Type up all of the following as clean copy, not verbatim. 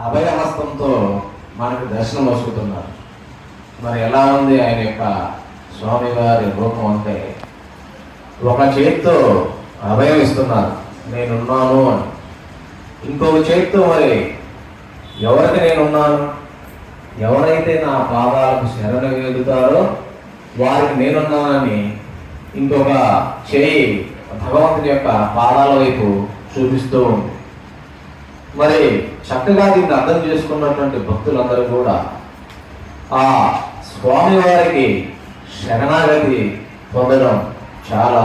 అభయహస్తంతో మనకు దర్శనం వస్తున్నారు. మరి ఎలా ఉంది ఆయన యొక్క స్వామివారి రూపం అంటే, ఒక చేతితో అభయం ఇస్తున్నారు, నేనున్నాను అని. ఇంకొక చేతితో మరి ఎవరికి నేనున్నాను, ఎవరైతే నా పాదాలకు శరణ వేడుతారో వారికి నేనున్నానని ఇంకొక చేయి భగవంతుని యొక్క పాదాల వైపు చూపిస్తూ ఉంది. మరి చక్కగా దీన్ని అర్థం చేసుకున్నటువంటి భక్తులందరూ కూడా ఆ స్వామివారికి శరణాగతి పొందడం చాలా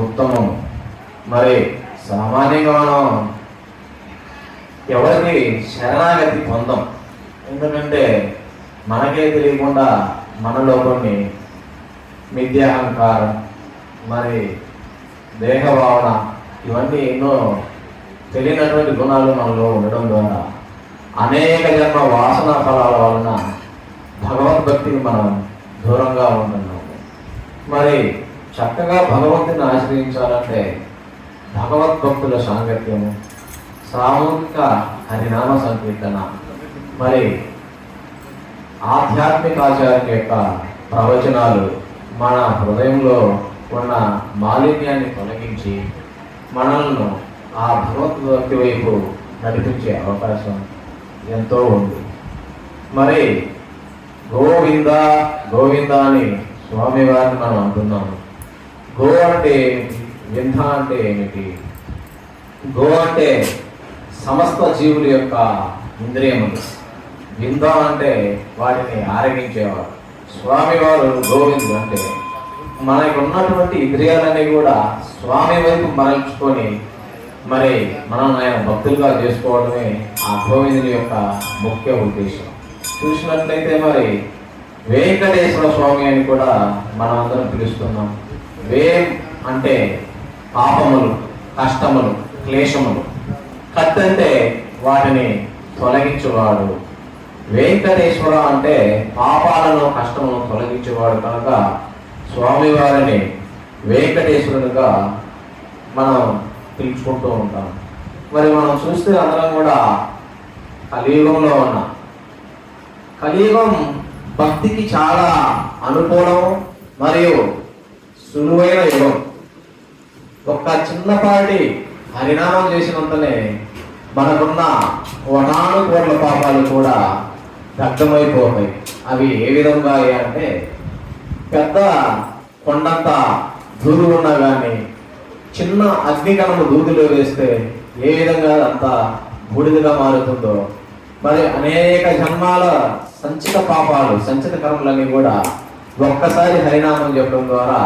ఉత్తమం. మరి సామాన్యంగా మనం ఎవరికి శరణాగతి పొందం, ఎందుకంటే మనకే తెలియకుండా మనలో కొన్ని మిథ్యాహంకారం, మరి దేహభావన, ఇవన్నీ ఎన్నో తెలియనటువంటి గుణాలు మనలో ఉండడం ద్వారా అనేక జన్మ వాసన ఫలాల వలన భగవద్భక్తికి మనం దూరంగా ఉంటున్నాము. మరి చక్కగా భగవంతుని ఆశ్రయించాలంటే భగవద్భక్తుల సాంగత్యము, సామూహిక హరినామ సంకీర్తన, మరి ఆధ్యాత్మిక ఆచార్య యొక్క ప్రవచనాలు మన హృదయంలో ఉన్న మాలిన్యాన్ని తొలగించి మనల్ని ఆ భగవద్భక్తి వైపు నడిపించే అవకాశం ఎంతో ఉంది. మరి గోవింద గోవింద అని స్వామివారిని మనం అంటున్నాము. గో అంటే ఏమిటి, వింద అంటే ఏమిటి? గో అంటే సమస్త జీవుల యొక్క ఇంద్రియములు, వింద అంటే వాటిని ఆరగించేవారు. స్వామివారు గోవిందు అంటే మనకు ఉన్నటువంటి ఇంద్రియాలన్నీ కూడా స్వామి వైపు మరల్చుకొని మరి మనం ఆయన భక్తులుగా చేసుకోవడమే ఆ గోవిందుని యొక్క ముఖ్య ఉద్దేశం. చూసినట్లయితే మరి వెంకటేశ్వర స్వామి అని కూడా మనం అందరం పిలుస్తున్నాం. అంటే పాపములు, కష్టములు, క్లేశములు. కత్ అంటే వాటిని తొలగించేవాడు. వెంకటేశ్వర అంటే పాపాలను, కష్టములను తొలగించేవాడు. కనుక స్వామివారిని వెంకటేశ్వరునిగా మనం పిలుచుకుంటూ ఉంటాం. మరి మనం చూస్తే అందరం కూడా కలియుగంలో ఉన్నాం. కలియుగం భక్తికి చాలా అనుకూలం మరియు సులువైన యుగం. ఒక్క చిన్నపాటి హరినామం చేసినంతనే మనకున్న కోటానుకోట్ల పాపాలు కూడా దగ్ధమైపోతాయి. అవి ఏ విధంగా అంటే, పెద్ద కొండంత దూరు ఉన్నా కానీ చిన్న అగ్నికణము దూదిలో వేస్తే ఏ విధంగా అంత బూడిదగా మారుతుందో, మరి అనేక జన్మాల సంచిత పాపాలు, సంచిత కర్మలన్నీ కూడా ఒక్కసారి హరినామం చెప్పడం ద్వారా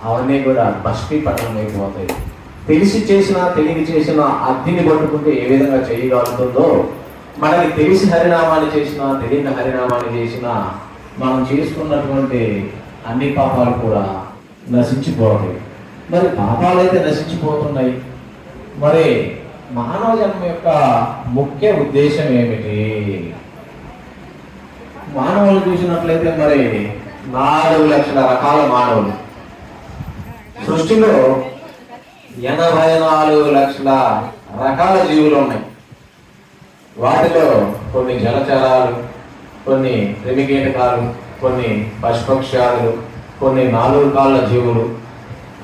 అవన్నీ కూడా భస్మీపటం అయిపోతాయి. తెలిసి చేసినా తెలియక చేసిన అగ్నిని పట్టుకుంటే ఏ విధంగా చేయగలుగుతుందో, మనకి తెలిసి హరినామాన్ని చేసినా తెలియక హరినామాన్ని చేసినా మనం చేసుకున్నటువంటి అన్ని పాపాలు కూడా నశించిపోతాయి. మరి పాపాలు అయితే నశించిపోతున్నాయి. మరి మానవ జన్మ యొక్క ముఖ్య ఉద్దేశం ఏమిటి? మానవులు చూసినట్లయితే మరి 4 లక్షల రకాల మానవులు, సృష్టిలో 84 లక్షల రకాల జీవులు ఉన్నాయి. వాటిలో కొన్ని జలచరాలు, కొన్ని క్రిమికీటకాలు, కొన్ని పశుపక్ష్యాదులు, కొన్ని 4 కాళ్ళ జీవులు,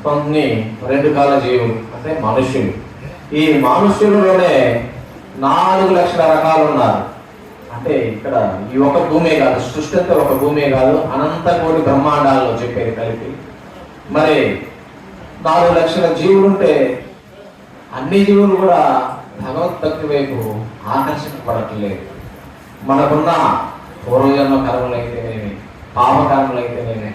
కొన్ని 2 కాళ్ళ జీవులు అంటే మనుష్యులు. ఈ మనుష్యులలోనే 4 లక్షల రకాలు ఉన్నారు. అంటే ఇక్కడ ఈ ఒక భూమే కాదు, సృష్టి అంతా ఒక భూమే కాదు, అనంత కోటి బ్రహ్మాండాల్లో చెప్పేది కలిపి మరి 4 లక్షల జీవులు ఉంటే అన్ని జీవులు కూడా భగవద్భక్తి వైపు ఆకర్షించబడట్లేదు. మనకున్న పూర్వజన్మ కర్మలు అయితేనేమి, పాపకర్మలు అయితేనేమి,